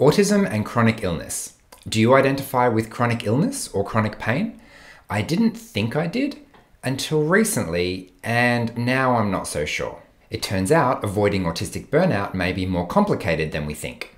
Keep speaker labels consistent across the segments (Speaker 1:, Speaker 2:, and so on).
Speaker 1: Autism and chronic illness. Do you identify with chronic illness or chronic pain? I didn't think I did until recently, and now I'm not so sure. It turns out avoiding autistic burnout may be more complicated than we think.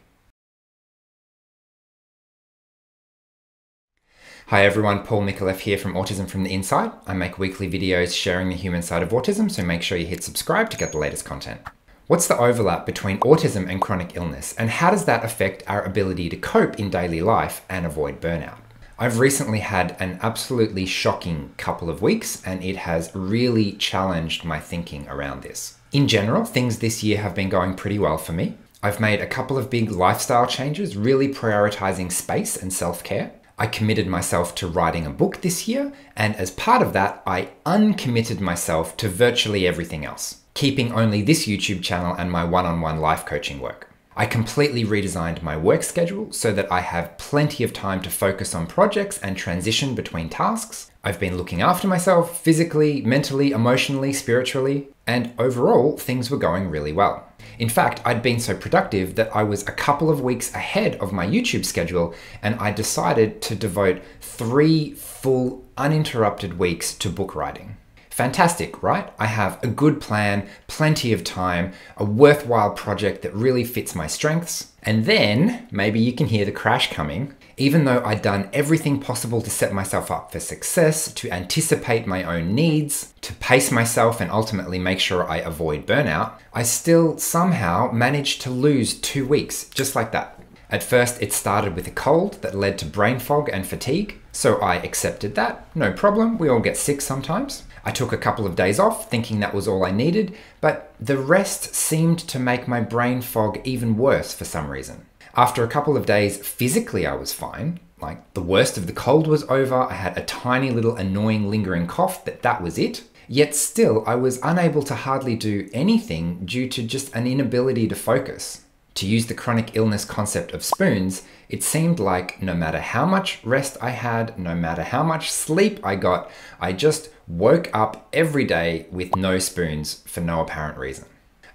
Speaker 1: Hi everyone, Paul Micallef here from Autism from the Inside. I make weekly videos sharing the human side of autism, so make sure you hit subscribe to get the latest content. What's the overlap between autism and chronic illness, and how does that affect our ability to cope in daily life and avoid burnout? I've recently had an absolutely shocking couple of weeks, and it has really challenged my thinking around this. In general, things this year have been going pretty well for me. I've made a couple of big lifestyle changes, really prioritizing space and self-care. I committed myself to writing a book this year, and as part of that, I uncommitted myself to virtually everything else, keeping only this YouTube channel and my one-on-one life coaching work. I completely redesigned my work schedule so that I have plenty of time to focus on projects and transition between tasks. I've been looking after myself physically, mentally, emotionally, spiritually, and overall, things were going really well. In fact, I'd been so productive that I was a couple of weeks ahead of my YouTube schedule, and I decided to devote 3 full, uninterrupted weeks to book writing. Fantastic, right? I have a good plan, plenty of time, a worthwhile project that really fits my strengths. And then, maybe you can hear the crash coming. Even though I'd done everything possible to set myself up for success, to anticipate my own needs, to pace myself and ultimately make sure I avoid burnout, I still somehow managed to lose 2 weeks, just like that. At first, it started with a cold that led to brain fog and fatigue, so I accepted that. No problem, we all get sick sometimes. I took a couple of days off, thinking that was all I needed, but the rest seemed to make my brain fog even worse for some reason. After a couple of days, physically I was fine. Like, the worst of the cold was over, I had a tiny little annoying lingering cough, that was it. Yet still, I was unable to hardly do anything due to just an inability to focus. To use the chronic illness concept of spoons, it seemed like no matter how much rest I had, no matter how much sleep I got, I just woke up every day with no spoons for no apparent reason.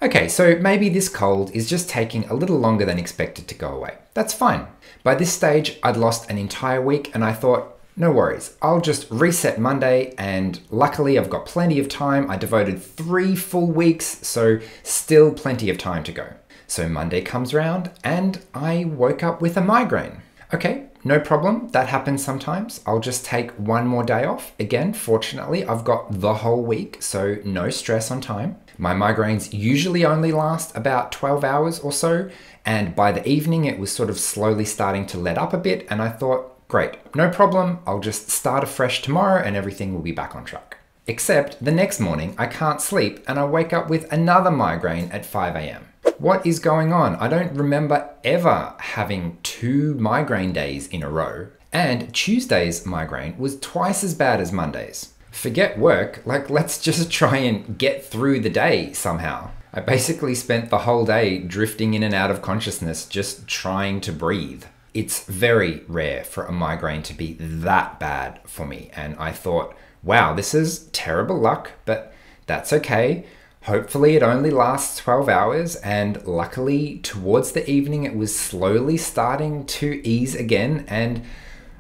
Speaker 1: Okay, so maybe this cold is just taking a little longer than expected to go away. That's fine. By this stage, I'd lost an entire week and I thought, no worries, I'll just reset Monday, and luckily I've got plenty of time. I devoted 3 full weeks, so still plenty of time to go. So Monday comes round and I woke up with a migraine. Okay, no problem, that happens sometimes. I'll just take 1 more day off. Again, fortunately, I've got the whole week, so no stress on time. My migraines usually only last about 12 hours or so, and by the evening it was sort of slowly starting to let up a bit, and I thought, great, no problem, I'll just start afresh tomorrow and everything will be back on track. Except the next morning I can't sleep and I wake up with another migraine at 5 AM. What is going on? I don't remember ever having 2 migraine days in a row, and Tuesday's migraine was twice as bad as Monday's. Forget work, like, let's just try and get through the day somehow. I basically spent the whole day drifting in and out of consciousness, just trying to breathe. It's very rare for a migraine to be that bad for me, and I thought, wow, this is terrible luck, but that's okay. Hopefully it only lasts 12 hours, and luckily towards the evening it was slowly starting to ease again, and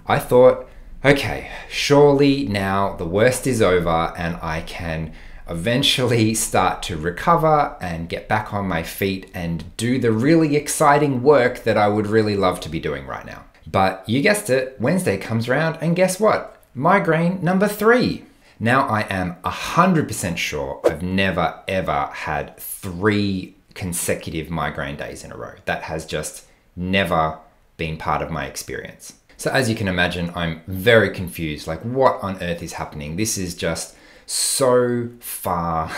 Speaker 1: I thought, okay, surely now the worst is over and I can eventually start to recover and get back on my feet and do the really exciting work that I would really love to be doing right now. But you guessed it, Wednesday comes around and guess what? Migraine number 3. Now I am 100% sure I've never ever had 3 consecutive migraine days in a row. That has just never been part of my experience. So as you can imagine, I'm very confused, like what on earth is happening? This is just so far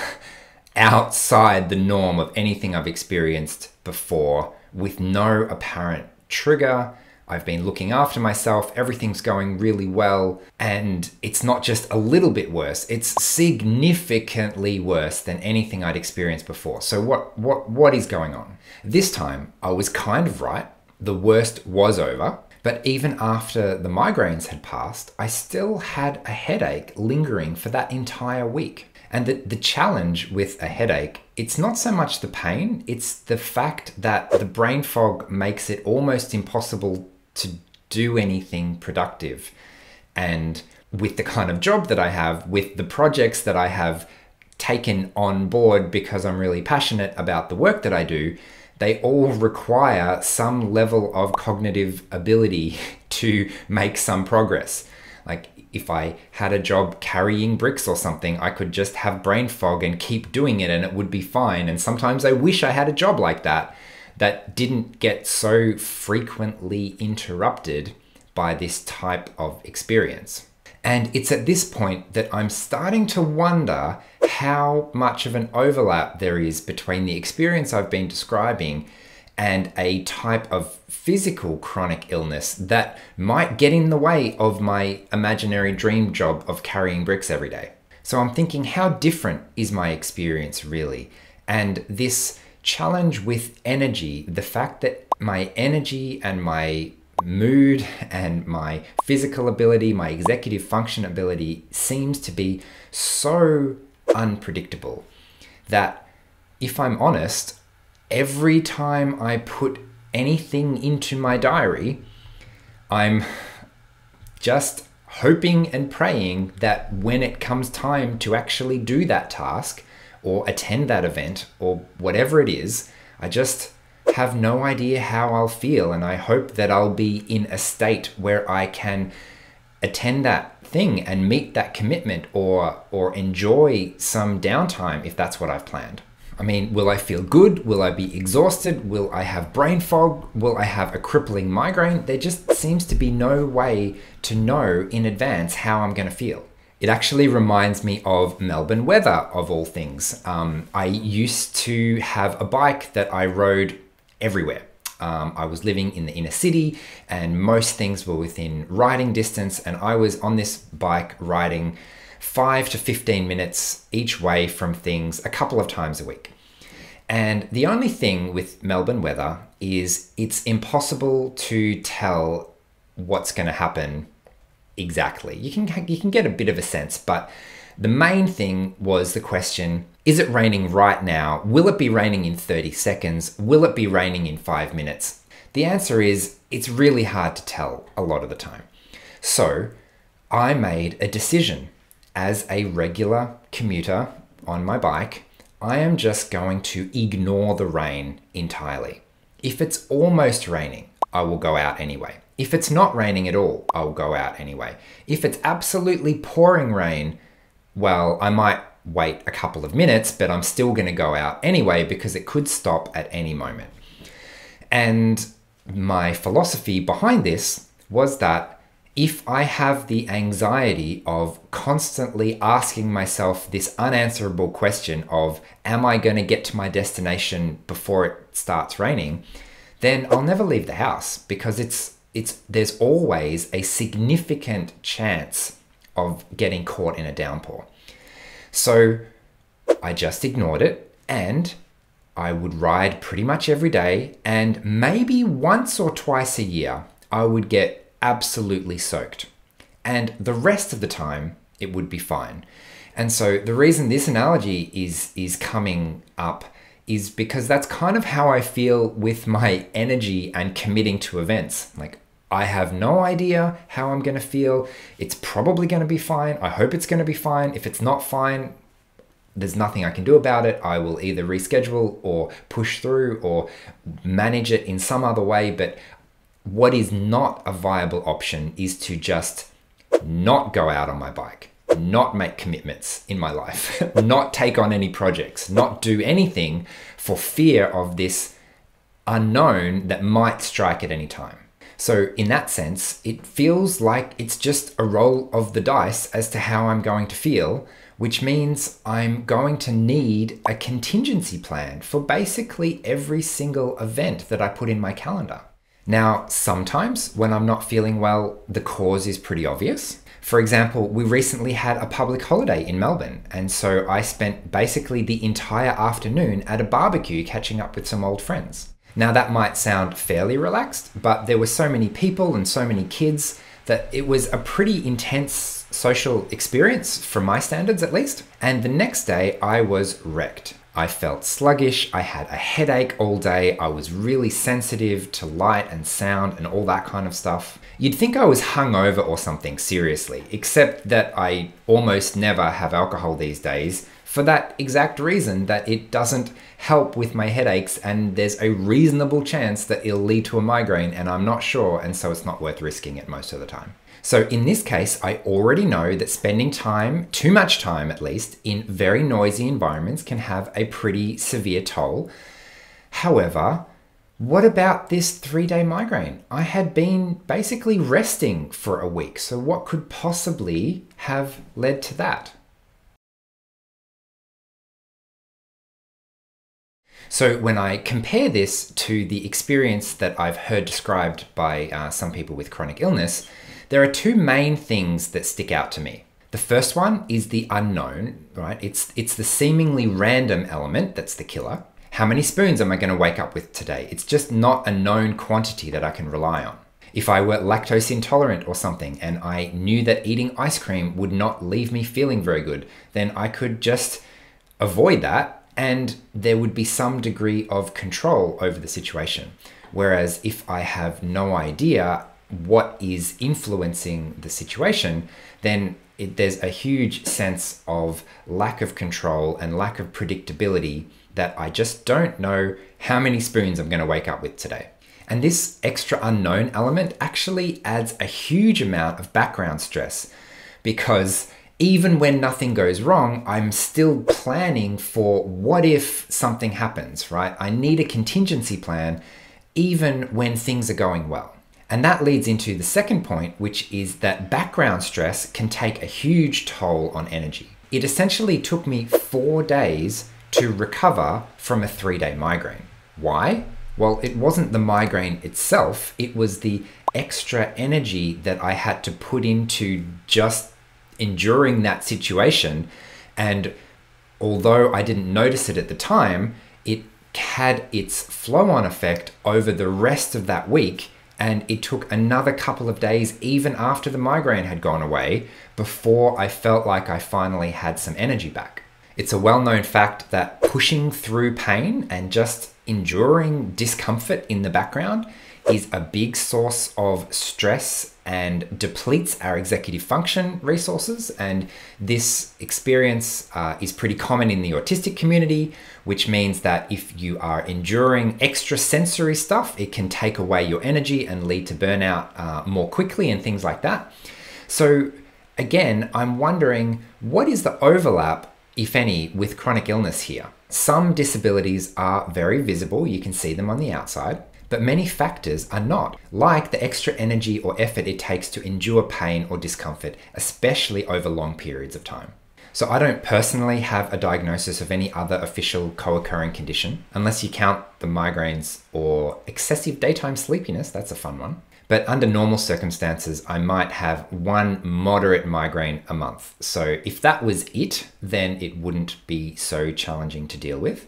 Speaker 1: outside the norm of anything I've experienced before, with no apparent trigger. I've been looking after myself, everything's going really well, and it's not just a little bit worse, it's significantly worse than anything I'd experienced before. So what is going on? This time, I was kind of right. The worst was over, but even after the migraines had passed, I still had a headache lingering for that entire week. And the challenge with a headache, it's not so much the pain, it's the fact that the brain fog makes it almost impossible to do anything productive. And with the kind of job that I have, with the projects that I have taken on board because I'm really passionate about the work that I do, they all require some level of cognitive ability to make some progress. Like if I had a job carrying bricks or something, I could just have brain fog and keep doing it and it would be fine. And sometimes I wish I had a job like that didn't get so frequently interrupted by this type of experience. And it's at this point that I'm starting to wonder how much of an overlap there is between the experience I've been describing and a type of physical chronic illness that might get in the way of my imaginary dream job of carrying bricks every day. So I'm thinking, how different is my experience really? And this challenge with energy, the fact that my energy and my mood and my physical ability, my executive function ability seems to be so unpredictable that, if I'm honest, every time I put anything into my diary, I'm just hoping and praying that when it comes time to actually do that task or attend that event or whatever it is, I just have no idea how I'll feel. And I hope that I'll be in a state where I can attend that thing and meet that commitment or enjoy some downtime if that's what I've planned. I mean, will I feel good? Will I be exhausted? Will I have brain fog? Will I have a crippling migraine? There just seems to be no way to know in advance how I'm going to feel. It actually reminds me of Melbourne weather, of all things. I used to have a bike that I rode everywhere. I was living in the inner city and most things were within riding distance, and I was on this bike riding 5 to 15 minutes each way from things a couple of times a week. And the only thing with Melbourne weather is it's impossible to tell what's going to happen exactly. You can get a bit of a sense, but the main thing was the question, is it raining right now? Will it be raining in 30 seconds? Will it be raining in 5 minutes? The answer is it's really hard to tell a lot of the time. So I made a decision. As a regular commuter on my bike, I am just going to ignore the rain entirely. If it's almost raining, I will go out anyway. If it's not raining at all, I will go out anyway. If it's absolutely pouring rain, well, I might wait a couple of minutes, but I'm still going to go out anyway because it could stop at any moment. And my philosophy behind this was that if I have the anxiety of constantly asking myself this unanswerable question of, am I going to get to my destination before it starts raining, then I'll never leave the house because there's always a significant chance of getting caught in a downpour. So I just ignored it, and I would ride pretty much every day, and maybe once or twice a year I would get absolutely soaked, and the rest of the time it would be fine. And so the reason this analogy is coming up is because that's kind of how I feel with my energy and committing to events. Like, I have no idea how I'm going to feel. It's probably going to be fine. I hope it's going to be fine. If it's not fine, there's nothing I can do about it. I will either reschedule or push through or manage it in some other way. But what is not a viable option is to just not go out on my bike, not make commitments in my life, not take on any projects, not do anything for fear of this unknown that might strike at any time. So in that sense, it feels like it's just a roll of the dice as to how I'm going to feel, which means I'm going to need a contingency plan for basically every single event that I put in my calendar. Now, sometimes when I'm not feeling well, the cause is pretty obvious. For example, we recently had a public holiday in Melbourne, and so I spent basically the entire afternoon at a barbecue catching up with some old friends. Now, that might sound fairly relaxed, but there were so many people and so many kids that it was a pretty intense social experience from my standards at least. And the next day I was wrecked. I felt sluggish, I had a headache all day, I was really sensitive to light and sound and all that kind of stuff. You'd think I was hungover or something, seriously, except that I almost never have alcohol these days for that exact reason, that it doesn't help with my headaches and there's a reasonable chance that it'll lead to a migraine and I'm not sure, and so it's not worth risking it most of the time. So in this case, I already know that spending time, too much time at least, in very noisy environments can have a pretty severe toll. However, what about this 3-day migraine? I had been basically resting for a week, so what could possibly have led to that? So when I compare this to the experience that I've heard described by some people with chronic illness, there are two main things that stick out to me. The first one is the unknown, right? It's the seemingly random element that's the killer. How many spoons am I going to wake up with today? It's just not a known quantity that I can rely on. If I were lactose intolerant or something and I knew that eating ice cream would not leave me feeling very good, then I could just avoid that and there would be some degree of control over the situation. Whereas if I have no idea what is influencing the situation, then there's a huge sense of lack of control and lack of predictability that I just don't know how many spoons I'm going to wake up with today. And this extra unknown element actually adds a huge amount of background stress, because even when nothing goes wrong, I'm still planning for what if something happens, right? I need a contingency plan even when things are going well. And that leads into the second point, which is that background stress can take a huge toll on energy. It essentially took me 4 days to recover from a 3-day migraine. Why? Well, it wasn't the migraine itself, it was the extra energy that I had to put into just enduring that situation. And although I didn't notice it at the time, it had its flow-on effect over the rest of that week, and it took another couple of days even after the migraine had gone away before I felt like I finally had some energy back. It's a well-known fact that pushing through pain and just enduring discomfort in the background is a big source of stress and depletes our executive function resources. And this experience is pretty common in the autistic community, which means that if you are enduring extra sensory stuff, it can take away your energy and lead to burnout more quickly and things like that. So again, I'm wondering, what is the overlap, if any, with chronic illness here? Some disabilities are very visible, you can see them on the outside, but many factors are not, like the extra energy or effort it takes to endure pain or discomfort, especially over long periods of time. So I don't personally have a diagnosis of any other official co-occurring condition, unless you count the migraines or excessive daytime sleepiness, that's a fun one. But under normal circumstances, I might have one moderate migraine a month. So if that was it, then it wouldn't be so challenging to deal with.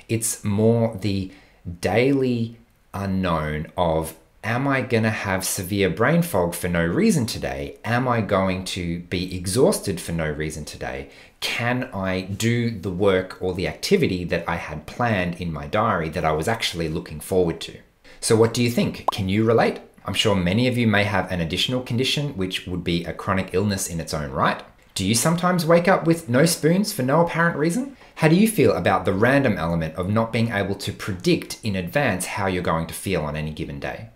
Speaker 1: It's more the daily unknown of, am I going to have severe brain fog for no reason today? Am I going to be exhausted for no reason today? Can I do the work or the activity that I had planned in my diary that I was actually looking forward to? So what do you think? Can you relate? I'm sure many of you may have an additional condition, which would be a chronic illness in its own right. Do you sometimes wake up with no spoons for no apparent reason? How do you feel about the random element of not being able to predict in advance how you're going to feel on any given day?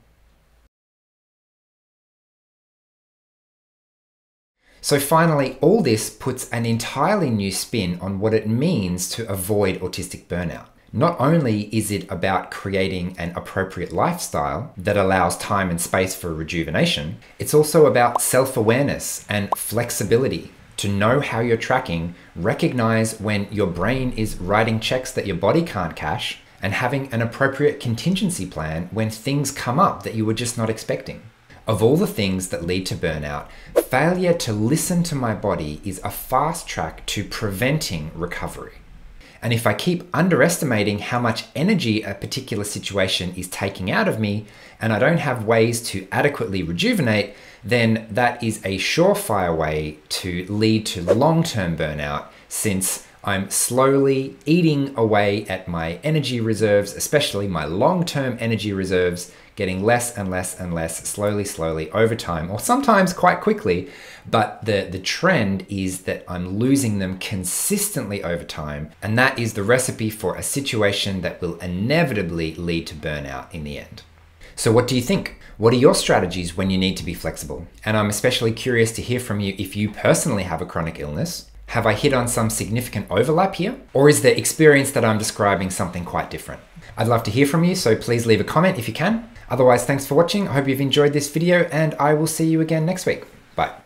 Speaker 1: So finally, all this puts an entirely new spin on what it means to avoid autistic burnout. Not only is it about creating an appropriate lifestyle that allows time and space for rejuvenation, it's also about self-awareness and flexibility to know how you're tracking, recognize when your brain is writing checks that your body can't cash, and having an appropriate contingency plan when things come up that you were just not expecting. Of all the things that lead to burnout, failure to listen to my body is a fast track to preventing recovery. And if I keep underestimating how much energy a particular situation is taking out of me, and I don't have ways to adequately rejuvenate, then that is a surefire way to lead to long-term burnout, since I'm slowly eating away at my energy reserves, especially my long-term energy reserves, getting less and less and less slowly over time, or sometimes quite quickly. But the trend is that I'm losing them consistently over time. And that is the recipe for a situation that will inevitably lead to burnout in the end. So what do you think? What are your strategies when you need to be flexible? And I'm especially curious to hear from you if you personally have a chronic illness. Have I hit on some significant overlap here? Or is the experience that I'm describing something quite different? I'd love to hear from you, so please leave a comment if you can. Otherwise, thanks for watching. I hope you've enjoyed this video, and I will see you again next week. Bye.